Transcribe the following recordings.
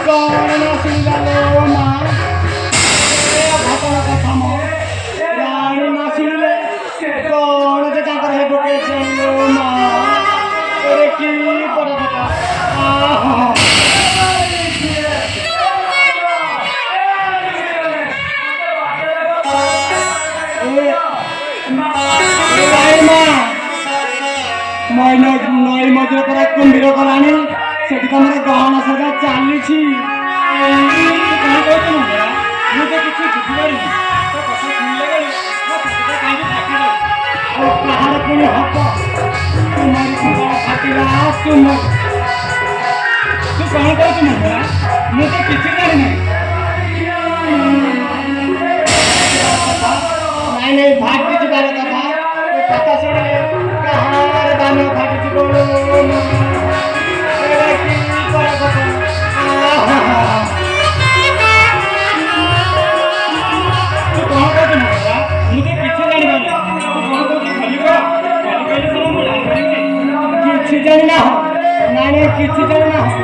कौन नासिला लो माँ भटक कथा मो रानी नासिले कौन जे ताकर हे भोकेशन लो माँ अरे की बड़ा बड़ा नई मझे पूरा कुंभीर गलानी से तुम गहना सजा चली मुझे किसी बुझी कहार पुणी हक तुम्हारी फाटिला तुम तू कौन कर मुझे किसी जानी नहीं भाग्य जीवार कथा कथा शुणे कहार दान फाटी बोलो तू कौन कर मुझे किसी जानी किसी जानी ना हो नहीं किसी जानी ना हो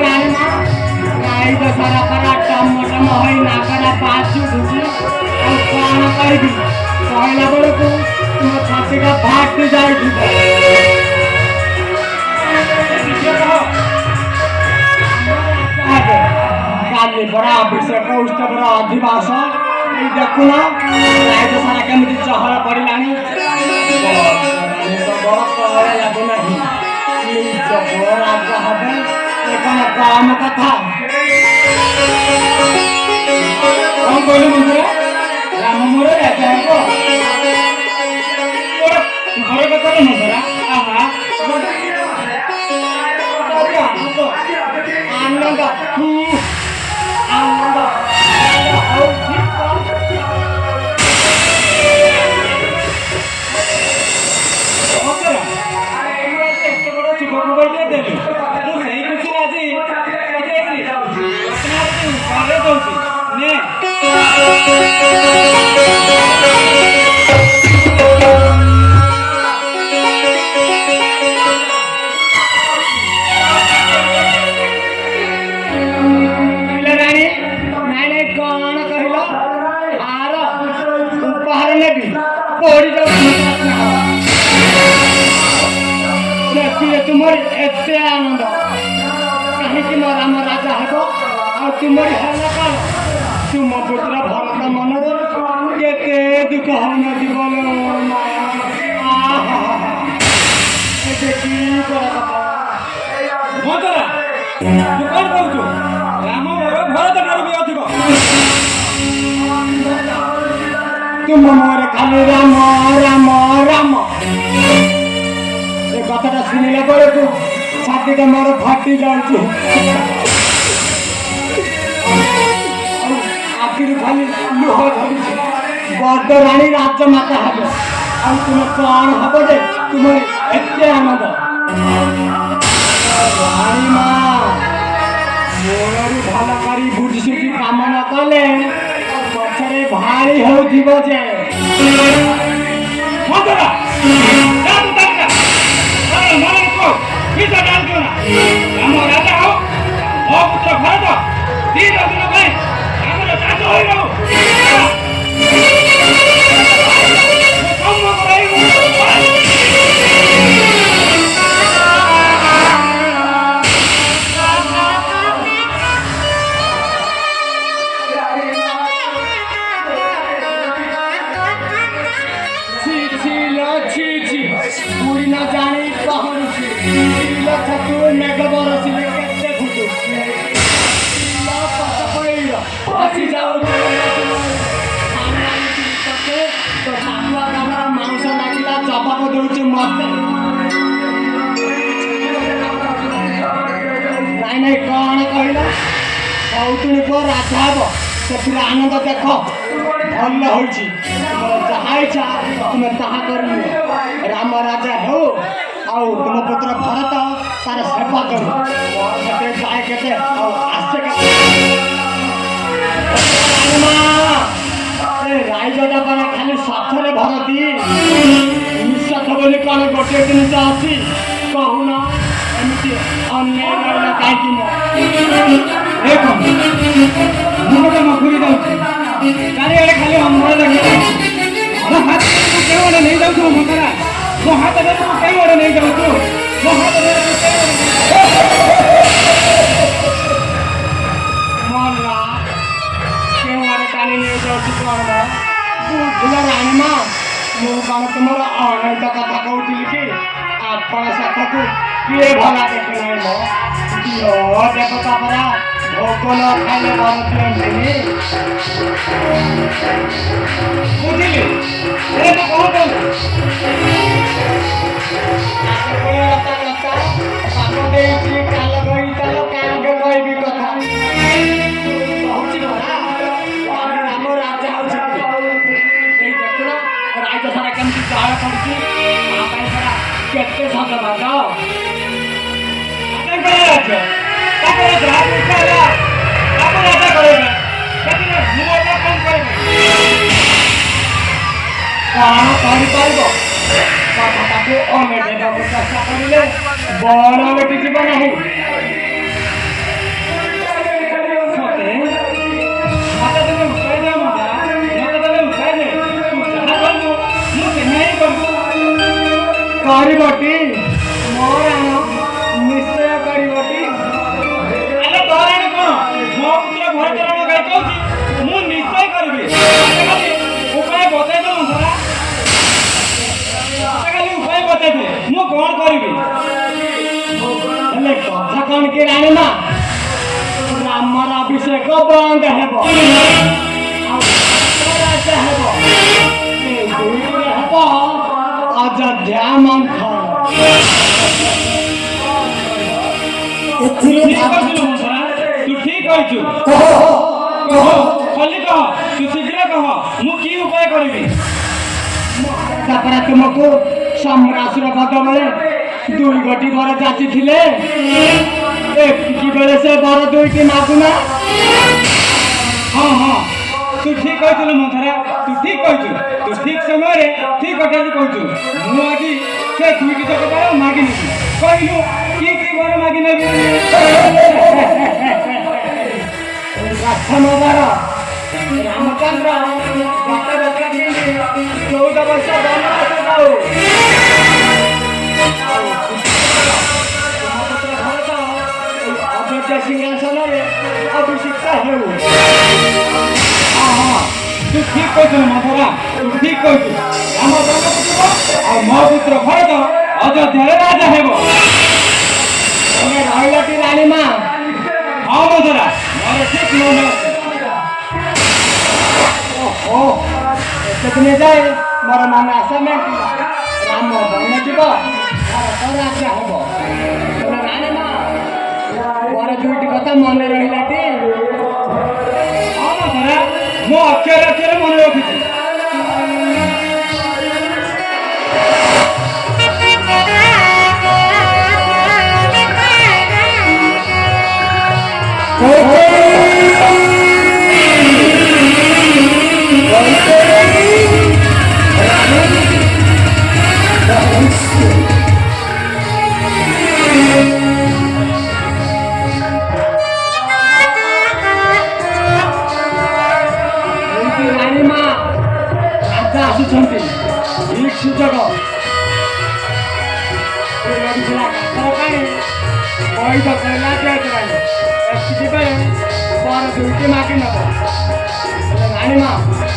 रानी माँ गाई तो सारा करा टम हो नाकरा पाचू ढुकी और कौन कर दी कहला बड़े को तुम छाती का भाग जाए काली बड़ा अभिषेक उष्ट बड़ा अधिवास देखुन राज सारा केमती चहल पड़ा बड़ कहला लगुना निज राजा हे कौन काम कथा कौन कहलु मंदिर राम मोर राजा घर कथा मंदिरा आनंद आनंद तुम्हारी एते आनंद कहीं मो राम राजा हे तुम्हारी हल कौन तुम पुत्र भरत मन के दुख हन जीवन कौन कहु राम भरत ठार भी अधिक तुम मोर खाली राम राम राम कथा शुणिला बेलू छाती मोर फाटी जाऊँ आखिर खाली लुह झड़ी बड़ राणी राजमाता हे तुम कौन हम जे तुम एत आनंद राणी माँ मोर भल कर बुझी सुझी काम न कले पछरे भारी हो जे राम राजा हो मो पुत्र भरत दीन दिन आमर चाष हो बुढ़ी न जानी कहूँ मेघ बरसिले के फुटू मांस लागिला जवाब दौर मत नहीं कौन कहला कौतुणी पुआ राजा हे से आनंद देख भल हो जहाँ इच्छा तुम्हें ताहा कर राम राजा हो आउ तुम पुत्र भरत तार सेवा करू जाए के आसे रायगढ़ पर खाली स्वार्थरे भरती निस्वार्थ बोली कौन गोटे जिन अच्छी कहून एमती अन्याय कहीं देखो मुझे मखुरी जाऊँ चारिआडे खाली अंबर लगे मो हाथ के आड़े नहीं जाऊँ मकरा मो हाथ के आड़े नहीं जाऊँ मो हाथ मल्ला क्यों आड़े टाणी नहीं जाऊँ कौन बुझल राणीमा मु कौन तुम अनैत कथा कहती कि आपण साथक किए भला देखे ना मो देवता परा भोग न खाइले बर दियंतिनी बुझिली ए तो कौन कौन पाप देइछि काल गई ताल कांगे कहबी कथा कहूछि भला राम राजा होछि एई देखुना राजा सारा केमति जाळ पड़छि आ ପାଇଁ सारा केते सज बाज आता करे राज्य ताकर राज करा आप राजा करेगा केतिने मुआ कौन करेगा कौन କରିପାରିବ କଥାଟାକୁ ଅନେଇବାକୁ ଚେଷ୍ଟା କରିଲେ ବଣ ଲୋଟିଯିବ ନାହିଁ सते माता तने उठाई दे माता माता तने उठाई दे तू जहां करबो मु केना ही करबो କରିବଟି ମୋ ରାଣ ନିଶ୍ଚୟ କରିବଟି अरे तोराण कोन मो पुत्र भरतराण गाय कहूची मु निश्चय करबी खाली उपाय बताई दो मंथरा खाली उपाय बताई दे मु कोन करबी ହେଲେ କଥା କଣ କି ରାଣୀମା ରାମର ଅଭିଷେକ ବନ୍ଦ ହେବ ଆଉ ରାଜା ହେବ ଏ ଦୁଇରେ ହେବ ଅଯୋଧ୍ୟା ମନ୍ଥନ ठीक कहलु मंथरा तू ठीक कहଛୁ कह खाली कह तू शीघ्र कह मु की उपाय करबी ତାପରେ ତୁମକୁ ସମ୍ରାସୁର ବଦଳରେ ଦୁଇ ଗୋଟି ବର ଯାଚିଥିଲେ ଏତିକି ବେଳେ ସେ ବର ଦୁଇଟି ମାଗୁନା हाँ हाँ तू ठीक कहलु मंथरा तू ठीक कहଛୁ तू ठीक समय रे ठीक कथा कहଛୁ मु आजी से दुईटी जक बर मागी नेबी कहलु की बर मागी नेबी ପ୍ରଥମ ବର ରାମଚନ୍ଦ୍ର ଗତ ବର୍ଷ 14 ବର୍ଷ ବନବାସ ଯାଉ ଅଯୋଧ୍ୟା ସିଂହାସନରେ ଅଭିଷିକ୍ତ ହେଉ हाँ हाँ तू ठीक कहଛୁ मंथरा तू ठीक कहଛୁ राम बनକୁ ଯିବ ଆଉ ମୋ ପୁତ୍ର ଭରତ ଅଯୋଧ୍ୟାରେ ରାଜା ହେବ ତମେ ରହିଲଟି ରାଣୀମା हाँ मंथरा ମୋର ଠିକ ମନେ ଅଛି ଓହୋ ଏତେ ଦିନ ଯାଏ ମୋର ମନ ଆଶା ମେଣ୍ଟିଲା ରାମ ବନ ଯିବ ଭାରତ ରାଜା ହେବ ତମେ ରାଣୀମା ମୋର ଦୁଇଟି କଥା ମନେ ରହିଲାଟି हाँ मंथरा मो अक्षर अक्षर मने रखिছি ରାଣୀମା ରାଜା ଆସୁଛନ୍ତି ଠିକ ସୁଯୋଗ ଥିଲା କାକର ପାଣି ପଇଠ କହିଲା ଯାଇଥିଲାଣି ଏତିକି ବେଳେ ବର ଦୁଇଟି ମାଗି ନେବ ହେଲେ ରାଣୀମା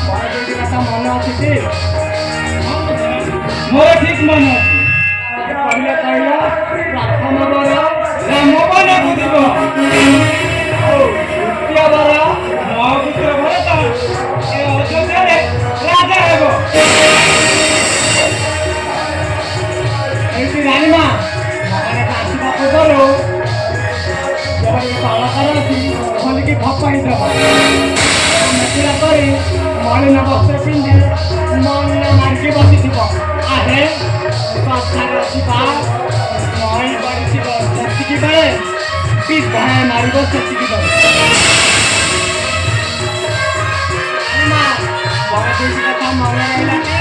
ବର ଦୁଇଟି କଥା ମନେ ଅଛି କି ମୋର ଠିକ ମନେ ଅଛି କହିଲେ କହିଲ ପ୍ରଥମ ବର ରାମ ବନକୁ ଯିବ ଆଉ ଦ୍ୱିତୀୟ ବର ମୋ ପୁତ୍ର ଭରତ ଏ ଅଯୋଧ୍ୟାରେ ରାଜା ହେବ ଏଇଠି ରାଣୀମା ମହାରାଜ ଆସିବା ପୂର୍ବରୁ ଯେପରି ତଳ କରନ୍ତି ଖୋଲିକି ଫପାଇ ଦେବ ମେକିଲା କରି ମଳିନ ବସ୍ତ୍ର ପିନ୍ଧି ମଳିନ ମାରିକି ବସିଥିବ ଆହେ କଥାରେ ଯିବା ମଳି ପଡ଼ିଥିବ ସେତିକି ବେଳେ ବିଧାୟ ମାରିବ ସେତିକି ବେଳେ ରାଣୀମା ବଡ଼ ଦୁଇଟି କଥା ମନେ ରହିଲାନି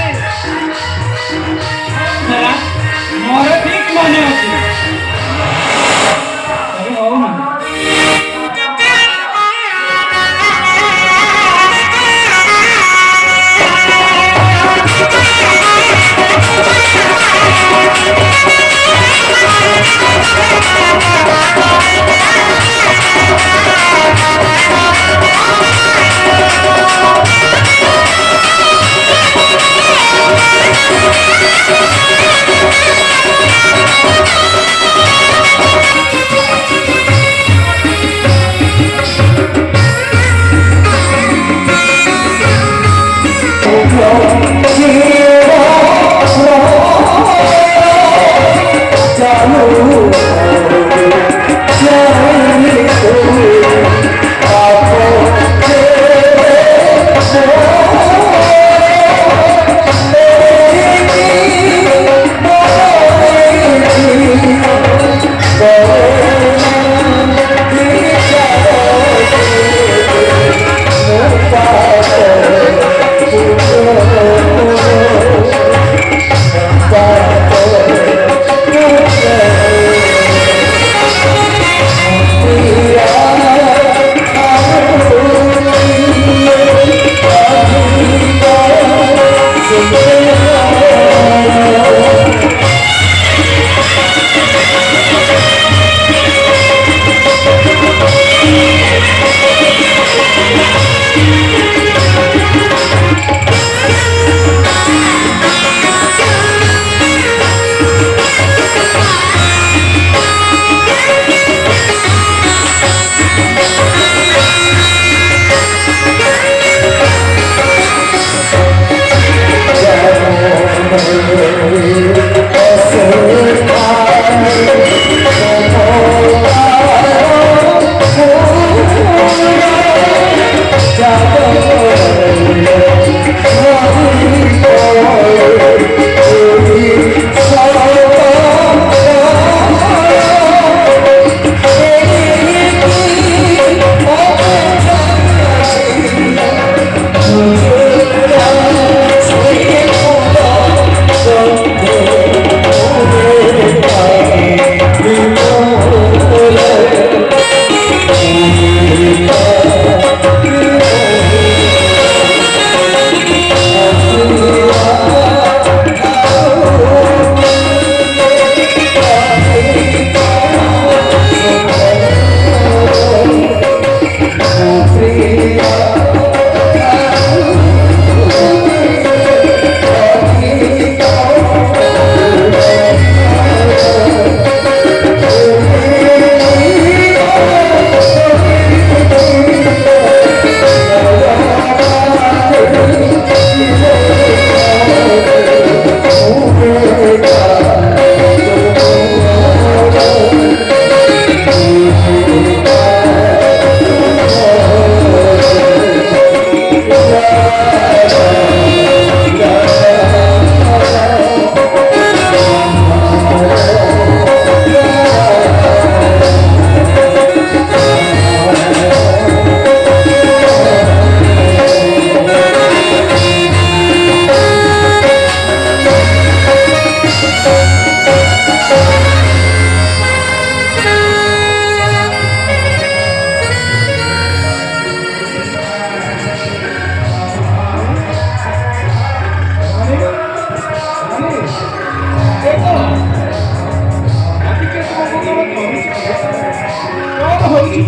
ମୋର ଠିକ ମନେ ଅଛି ହଉ ନା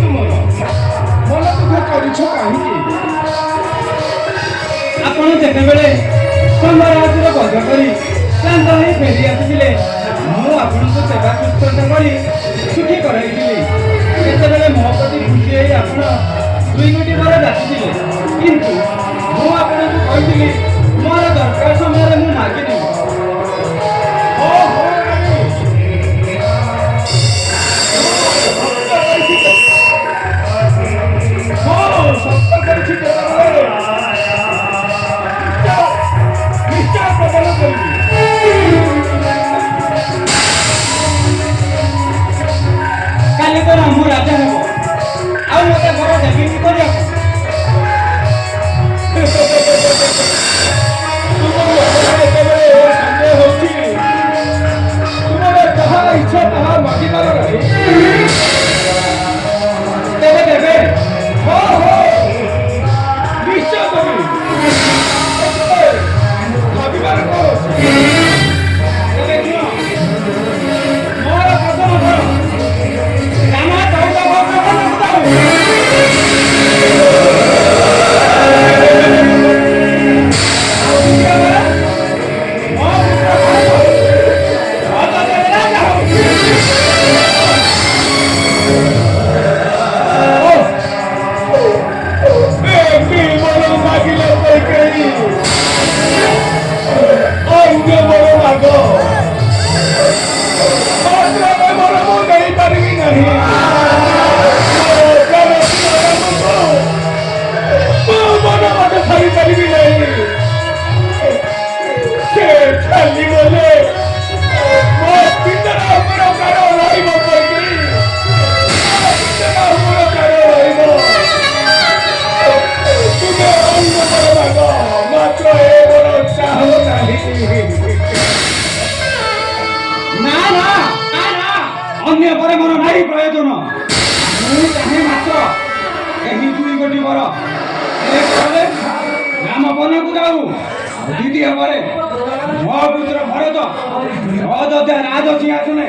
ତୁମର ମନ ଦୁଃଖ କରିଛ କାହିଁକି? ଆପଣ ଯେତେବେଳେ ସମ୍ରାଜର ବଧ କରି କ୍ଳାନ୍ତ ହୋଇ ଫେରି ଆସିଥିଲେ ମୁଁ ଆପଣଙ୍କୁ ସେବା ଶୁଶ୍ରୂଷା କରି ସୁଖୀ କରାଇଥିଲି। ସେତେବେଳେ ମୋ ପ୍ରତି ଖୁସି ହୋଇ ଆପଣ 2 ବର ଯାଚିଥିଲେ, କିନ୍ତୁ ମୁଁ ଆପଣଙ୍କୁ କହିଥିଲି ମୋର ଦରକାର ସମୟରେ ମୁଁ ମାଗିନେବି। ସତ୍ୟ କରିଛି କେତେବେଳେ ନିଶ୍ଚୟ ପ୍ରଦାନ କରିବି। କାଲି ତ ରାମ ରାଜା ହେବ, ଆଉ ମୋତେ ବର ଦେବି କି କରିବାକୁ? ଯେତେବେଳେ ସନ୍ଦେହ ହେଉଛି ତୁମର ଯାହା ଇଚ୍ଛା ତାହା ମାଗିବାର ନାହିଁ। ତେବେ ଦେବେ? ହଁ ନିଶ୍ଚୟ ଦେବି। ଭାବିବାର କଣ ଅଛି? ତେବେ ଶୁଣ, ମୋର ପ୍ରଥମ ଥର ରାମ 14 ବର୍ଷ ବନକୁ ଯାଉ। ଆଉ ଦ୍ୱିତୀୟ ଥର ମୋ ପୁତ୍ର ଭାରତ ଅଯୋଧ୍ୟାରେ ରାଜା ହଉ। କି ବର ମାଗିଲେ କୈକେୟୀ ଅନ୍ୟ ବର ମାଗ, ମାତ୍ର ଏ ବର ମୁଁ ଦେଇପାରିବି ନାହିଁ। ମୁଁ ମନ ମତେ ଛାଡ଼ିପାରିବି ନାହିଁ। ସେ ଚାଲିଗଲେ ମୋ ପିତାର ଅମର ପ୍ରାଣ ରହିବ କୈକେୟୀ, ମୋ ପିତାର ଅମର ପ୍ରାଣ ରହିବ। ତୁମେ ଅନ୍ୟ ବର ମାଗ, ମାତ୍ର ଏ ବର ଚାହଁ ନାହିଁ। ନା ନା ନା ନା, ଅନ୍ୟ ପରେ ମୋର ନାହିଁ ପ୍ରୟୋଜନ। ମୁଁ ଚାହେଁ ମାତ୍ର ଏହି 2 ବର। ଏକ ପରେ ରାମ ବନକୁ ଯାଉ, ଆଉ ଦ୍ୱିତୀୟ ପରେ ମୋ ପୁତ୍ର ଭରତ ଅଯୋଧ୍ୟା ରାଜ ସିଂହାସନେ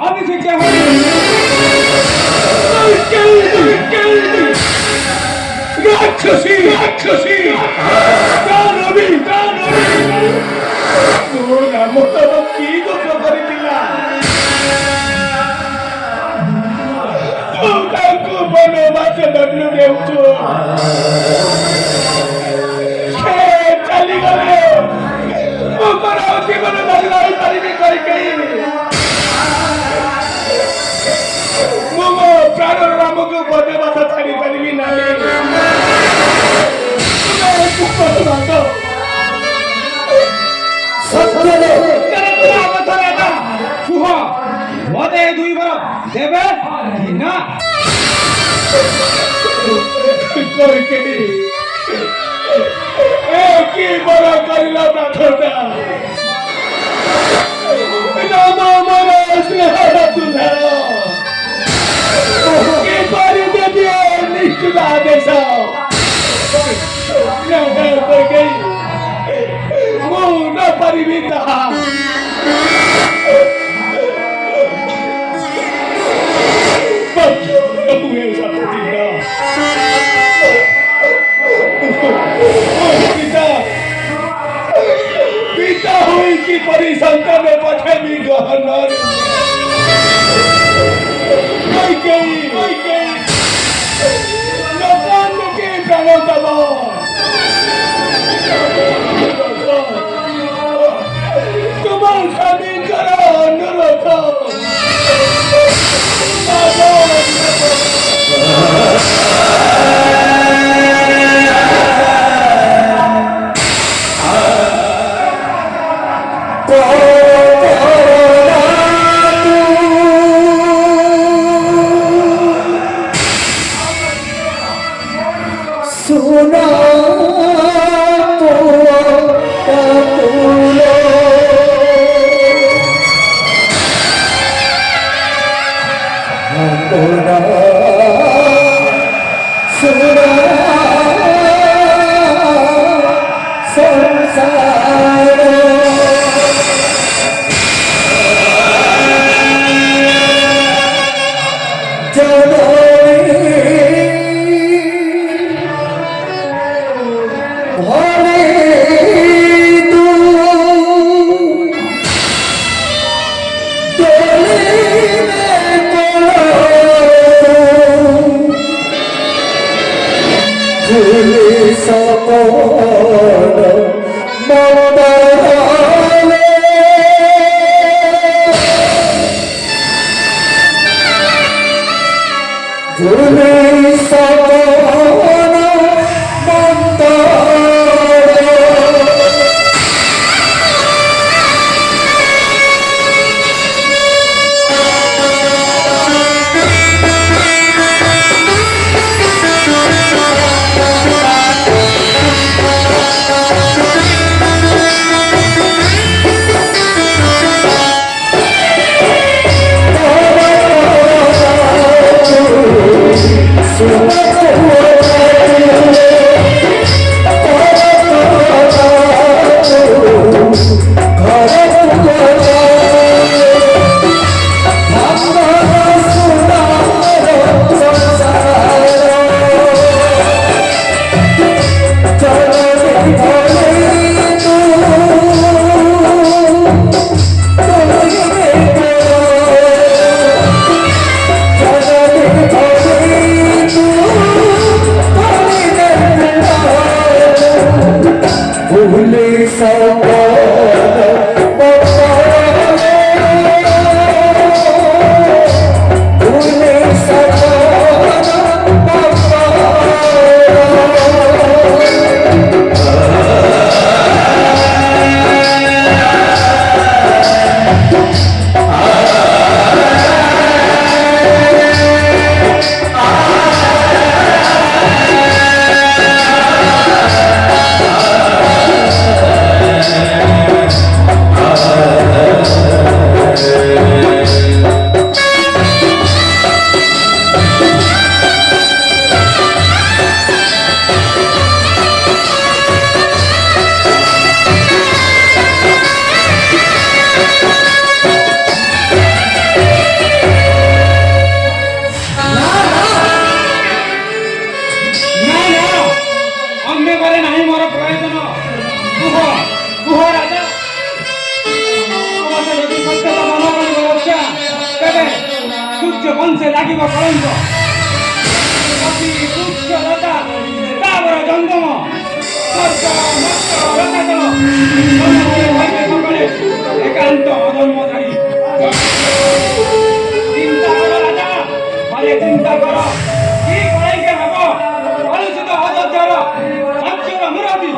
ଅଭିଷିକ୍ତ ହୋଇ ରାକ୍ଷସୀ ରାକ୍ଷସୀ ରାମ ତମ କି ଦୋଷ କରିଥିଲା? ତୁ ତାଙ୍କୁ ବନବାସ ଦଣ୍ଡ ଦେଉଛୁ। ସେ ଚାଲିଗଲେ ମୁଁ କଣ ଜୀବନ ଧରି ରହିପାରିବି କୈକେୟୀ? ମୁଁ ମୋ ପ୍ରାଣର ରାମକୁ ବନବାସ ଛାଡ଼ିପାରିବି ନାହିଁ। କୁହ, ମୋତେ 2 ବର ଦେବେ କି ନା? କୈକେୟୀ ଏ କି ବର କରିଲ ପ୍ରାର୍ଥନା? ରାମ ମୋର ସ୍ନେହର ତୁଲାର କିପରି ଦେବି ଏ ନିଷ୍ଠୁର ଆଦେଶ? କୈକେୟୀ ମୁଁ ନ ପାରିବି ତାହା। ପିତା ହୋଇ କିପରି ସନ୍ତାନ ପଠାଇବି ଗହନରେ? କୈକେୟୀ ଲୋକେ ପ୍ରାଣ ଦବ। ତୁମ ସ୍ୱାମୀଙ୍କର ଅନୁରୋଧ सुना तो संसार तुच्छ वंशे লাগিব কলঙ্ক অতি তুচ্ছ লতা তাবর জঙ্গম স্বর্গ মস্ত রতাতল সমস্ত ভাইবে সকলে একান্ত অধর্মধারী চিন্তা করো রাজা ভালে চিন্তা করো কি করাইকে হব কলুষিত অযোধ্যার রাজ্যর মুরব্বী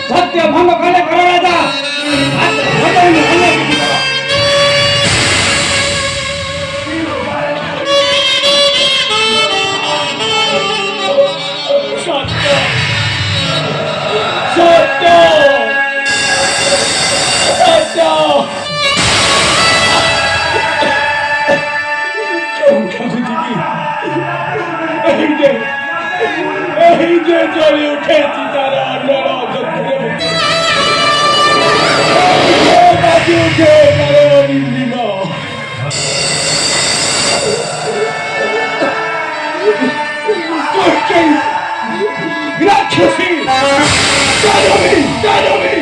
सत्य भंग करले खरा राजा हाताने हल्ला किती करा सत्य सत्य सत्य এই যে জ্বলে উঠেছি তারা অন্যরা অযত্নে বাজি উঠে তারা অনিন্দিম রাক্ষসী দানবী দানবী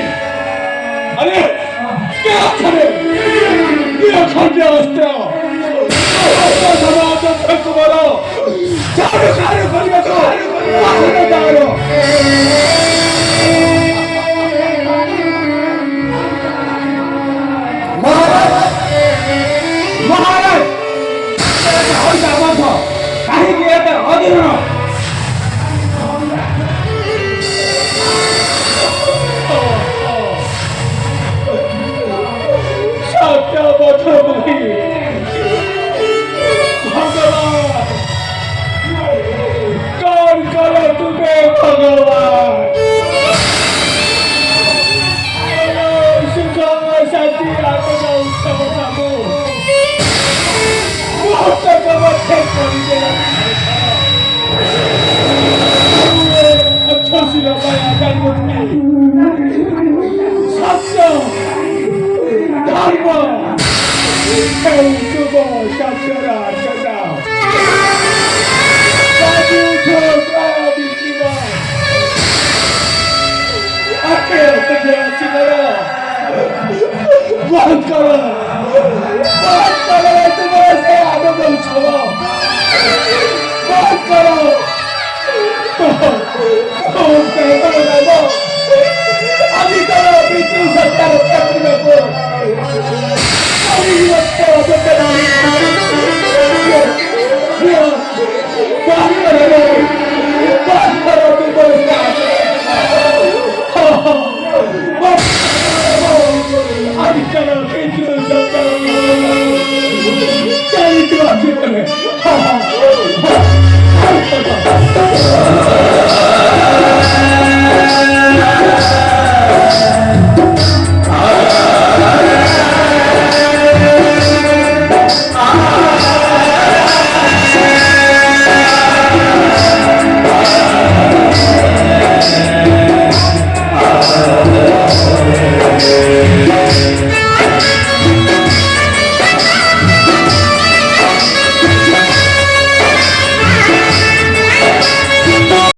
আরে কে আছে রে কে খন্ডে অস্ত্র সমাজ কুমার চারু কারু করিয়া তো পাখনে দাঁড়ো মহারাজ হইতা বন্ধ কাহিনী এতে অধীন সাতটা বছর ধরে ভগবান কার কালো তুমি ভগবান সুখ শান্তি আত্মা উৎসব সামু মুহূর্তক মধ্যে করিবে অক্ষশিল মায়া জন্মভূমি সত্য ধর্ম এই শুভ সত্যরা সদা বাজি উঠো প্রায় বিষ্ণুব আকে থেকে আসি করো বন্ধ করো